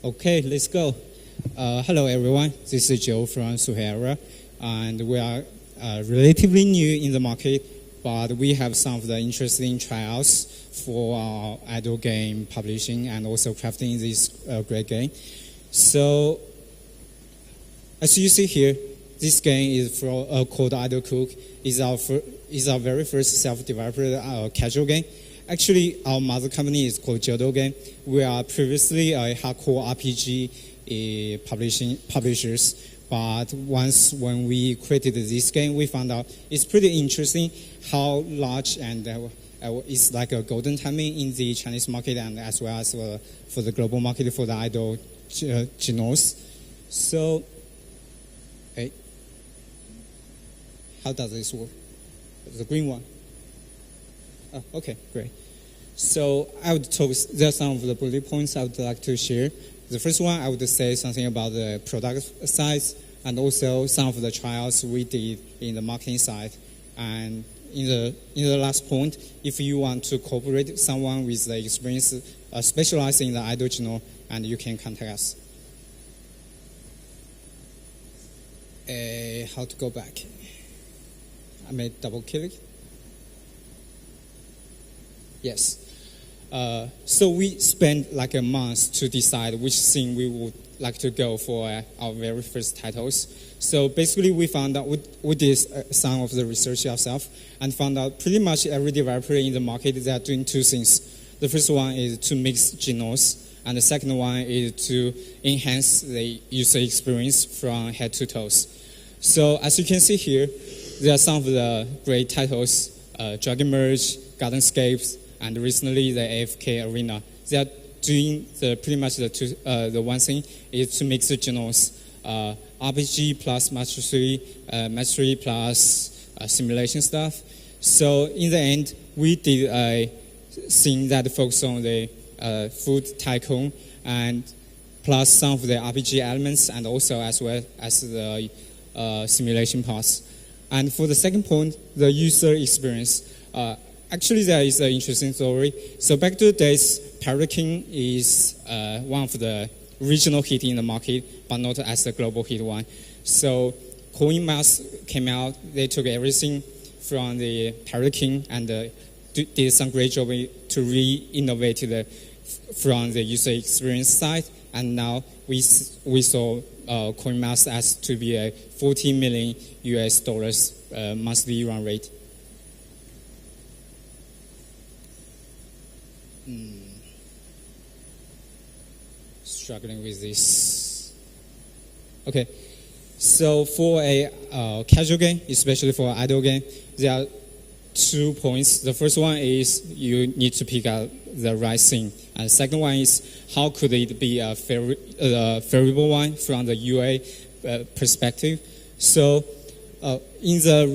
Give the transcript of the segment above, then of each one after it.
Okay, let's go. Hello, everyone. This is Joe from Superera, and we are relatively new in the market, but we have some of the interesting trials for our idle game publishing and also crafting this great game. So, as you see here, this game is called Idle Cook. Is our very first self-developed casual game. Actually, our mother company is called Joe Tang. We are previously a hardcore RPG publishers, but when we created this game, we found out it's pretty interesting how large and it's like a golden timing in the Chinese market and as well as for the global market for the idle genres. So, how does this work? The green one. Oh, okay, great. So I would talk, there are some of the bullet points I would like to share. The first one, I would say something about the product side and also some of the trials we did in the marketing side. And in the last point, if you want to cooperate someone with the experience specializing in the idle genre, and you can contact us. How to go back? I may double click. Yes. So we spent like a month to decide which thing we would like to go for our very first titles. So basically we found out, we did some of the research ourselves and found out pretty much every developer in the market, they are doing two things. The first one is to mix genres, and the second one is to enhance the user experience from head to toes. So as you can see here, there are some of the great titles, Dragon Merge, Gardenscapes, and recently the AFK Arena. They are doing pretty much the one thing is to mix the genres, RPG plus mastery plus simulation stuff. So in the end, we did a thing that focused on the food tycoon and plus some of the RPG elements and also as well as the simulation parts. And for the second point, the user experience. Actually, there is an interesting story. So back to the days, Pirate King is one of the regional hit in the market, but not as the global hit one. So CoinMass came out. They took everything from the Pirate King and did some great job to re-innovate from the user experience side. And now we saw CoinMass as to be a $40 million US monthly run rate. Struggling with this. Okay, so for a casual game, especially for an idle game, there are 2 points. The first one is you need to pick out the right thing, and the second one is how could it be a favorable one from the UA perspective. So in the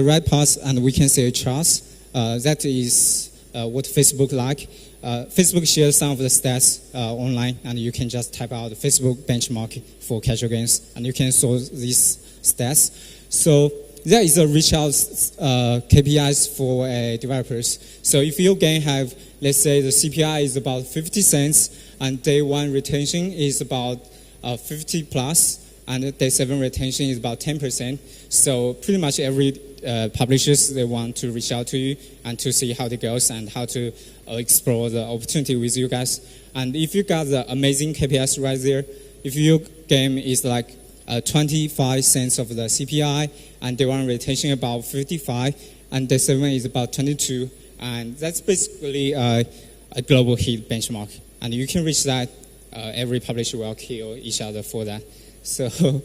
right path, and we can say charts. That is what Facebook like. Facebook shares some of the stats online, and you can just type out the Facebook benchmark for casual games, and you can source these stats. So there is a reach out KPIs for developers. So if your game have, let's say the CPI is about 50 cents, and day one retention is about 50 plus, and day 7 retention is about 10%. So pretty much every publishers, they want to reach out to you and to see how it goes and how to explore the opportunity with you guys. And if you got the amazing KPIs right there, if your game is like 25 cents of the CPI and day 1 retention about 55 and day 7 is about 22, and that's basically a global hit benchmark. And you can reach that, every publisher will kill each other for that. So,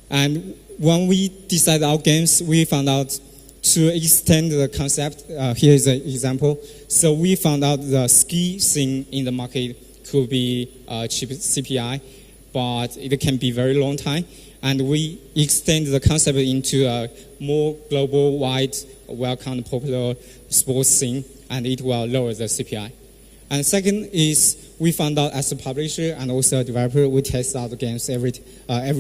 and when we decided our games, we found out to extend the concept. Here is an example. So we found out the ski scene in the market could be cheap CPI, but it can be very long time. And we extend the concept into a more global, wide, welcome, popular sports scene, and it will lower the CPI. And second is we found out as a publisher and also a developer, we test out the games every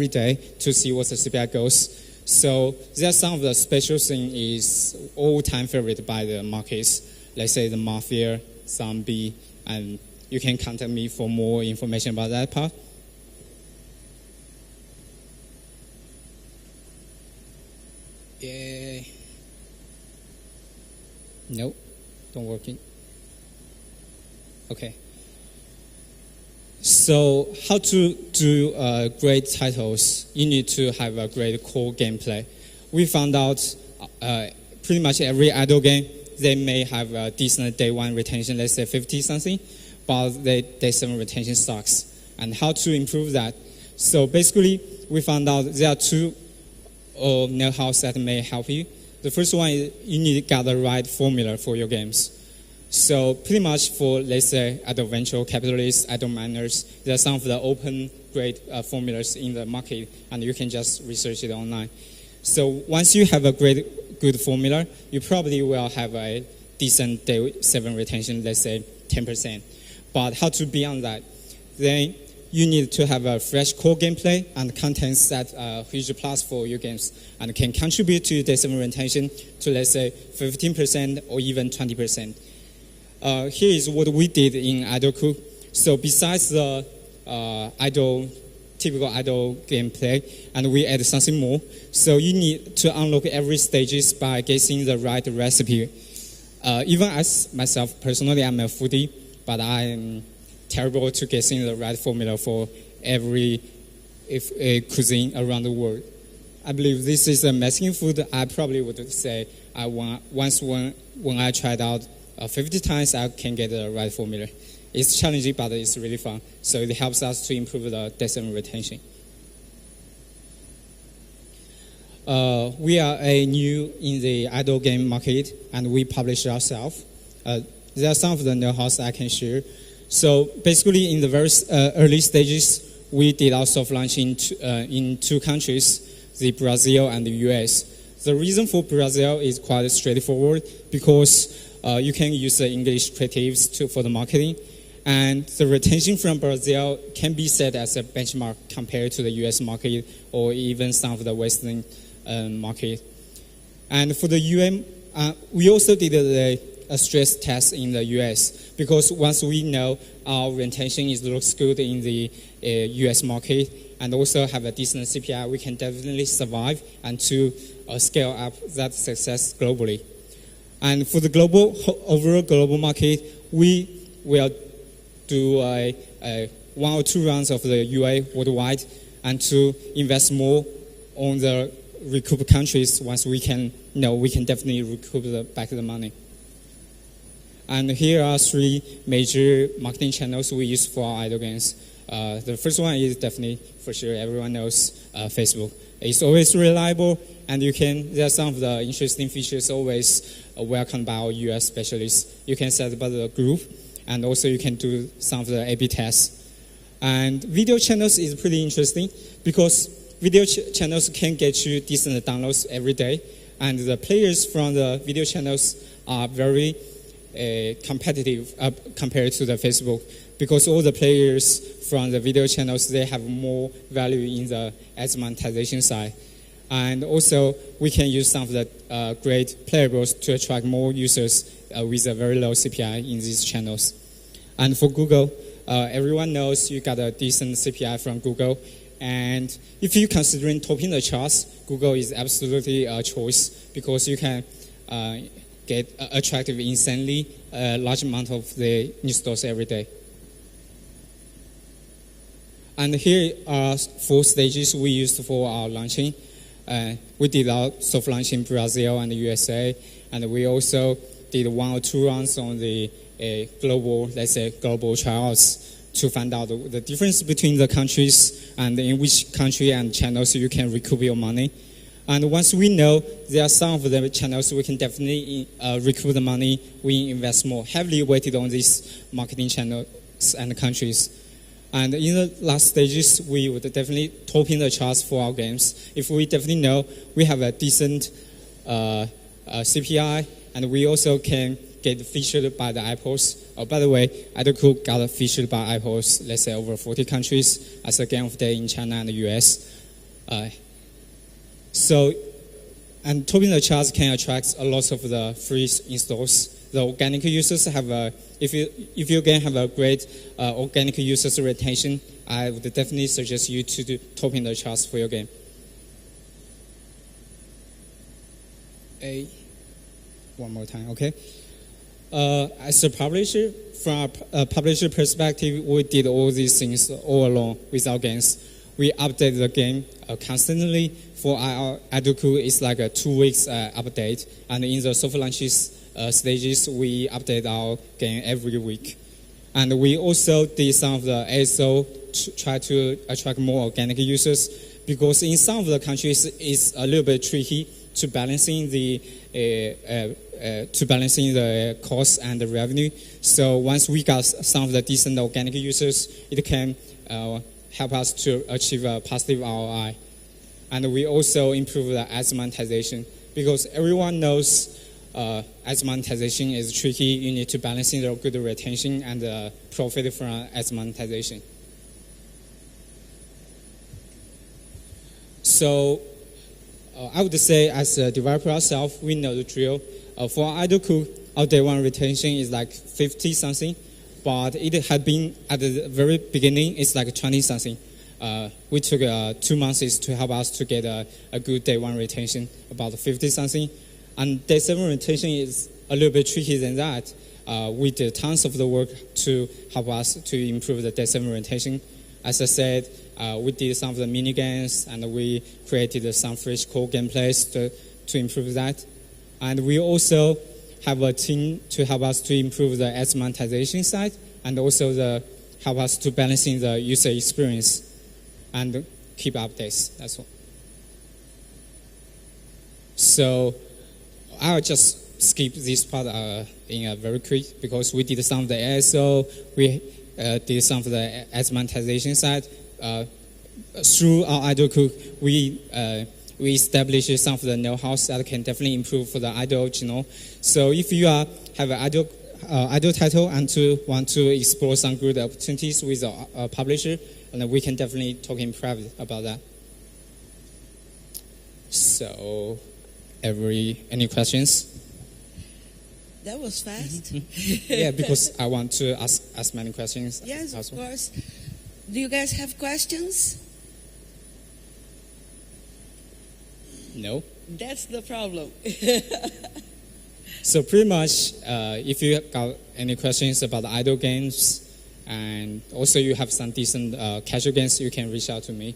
day to see what the CPI goes. So there's some of the special thing is all-time favorite by the markets. Let's say the Mafia, Zombie, and you can contact me for more information about that part. Yeah. Nope, don't working. Okay. So how to do great titles? You need to have a great core gameplay. We found out pretty much every idle game, they may have a decent day one retention, let's say 50 something, but the day 7 retention sucks. And how to improve that? So basically, we found out there are two know-hows that may help you. The first one is you need to get the right formula for your games. So pretty much for, let's say, adult venture capitalists, adult miners, there are some of the open great formulas in the market, and you can just research it online. So once you have a good formula, you probably will have a decent day 7 retention, let's say 10%. But how to beyond that? Then you need to have a fresh core gameplay and contents that are huge plus for your games and can contribute to day 7 retention to, let's say, 15% or even 20%. Here is what we did in Idle Cook. So besides the typical idle gameplay, and we add something more. So you need to unlock every stages by guessing the right recipe. Even as myself personally, I'm a foodie, but I'm terrible to guessing the right formula for every cuisine around the world. I believe this is a Mexican food. I probably would say when I tried out 50 times, I can get the right formula. It's challenging, but it's really fun. So it helps us to improve the day 7 retention. We are new in the idle game market, and we publish ourselves. There are some of the know-hows I can share. So basically, in the very early stages, we did our soft launch in 2 countries, the Brazil and the US. The reason for Brazil is quite straightforward because you can use the English creatives for the marketing. And the retention from Brazil can be set as a benchmark compared to the US market or even some of the Western market. And for the UM, we also did a stress test in the US because once we know our retention looks good in the US market and also have a decent CPI, we can definitely survive and to scale up that success globally. And for the overall global market, we will do 1 or 2 rounds of the UA worldwide and to invest more on the recoup countries once we can definitely recoup back the money. And here are 3 major marketing channels we use for our idle games. The first one is definitely, for sure, everyone knows Facebook. It's always reliable, and there are some of the interesting features always welcomed by our US specialists. You can set up the group, and also you can do some of the A/B tests. And video channels is pretty interesting because video channels can get you decent downloads every day, and the players from the video channels are very competitive compared to the Facebook because all the players from the video channels, they have more value in the ads monetization side. And also, we can use some of the great playables to attract more users with a very low CPI in these channels. And for Google, everyone knows you got a decent CPI from Google. And if you're considering topping the charts, Google is absolutely a choice because you can get attractive insanely large amount of the new stores every day. And here are 4 stages we used for our launching. We did our soft launch in Brazil and the USA, and we also did 1 or 2 rounds on the global trials to find out the difference between the countries and in which country and channels you can recoup your money. And once we know there are some of the channels we can definitely recoup the money, we invest more heavily weighted on these marketing channels and countries. And in the last stages, we would definitely top in the charts for our games. If we definitely know we have a decent CPI, and we also can get featured by the iPods. Oh, by the way, Idle Cook got featured by iPods, let's say over 40 countries as a game of the day in China and the US. So And topping the charts can attract a lot of the free installs. The organic users have if you can have a great organic users retention, I would definitely suggest you to do topping the charts for your game. One more time, okay? As a publisher, from a publisher perspective, we did all these things all along with our games. We update the game constantly. For our Adoku, it's like a 2 weeks update, and in the soft launches stages, we update our game every week. And we also did some of the ASO to try to attract more organic users, because in some of the countries, it's a little bit tricky to balancing the cost and the revenue. So once we got some of the decent organic users, it can help us to achieve a positive ROI. And we also improve the ads monetization, because everyone knows ads monetization is tricky. You need to balance the good retention and profit from ads monetization. So I would say, as a developer ourselves, we know the drill. For Adoku, our day one retention is like 50 something, but it had been at the very beginning, it's like 20 something. We took 2 months to help us to get a good day one retention, about 50 something. And day 7 retention is a little bit tricky than that. We did tons of the work to help us to improve the day 7 retention. As I said, we did some of the mini games, and we created some fresh core gameplays to improve that. And we also have a team to help us to improve the ads monetization side, and also help us to balancing the user experience and keep updates. That's all. So I'll just skip this part in a very quick, because we did some of the ASO, we did some of the ads monetization side. Through our Adoku, we established some of the know-how that can definitely improve for the idle channel. So if you have an idle title and want to explore some good opportunities with a publisher, and we can definitely talk in private about that. So, any questions? That was fast. Yeah, because I want to ask many questions. Yes, of course. Do you guys have questions? No. That's the problem. So pretty much, if you got any questions about the idle games, and also you have some decent casual games, you can reach out to me.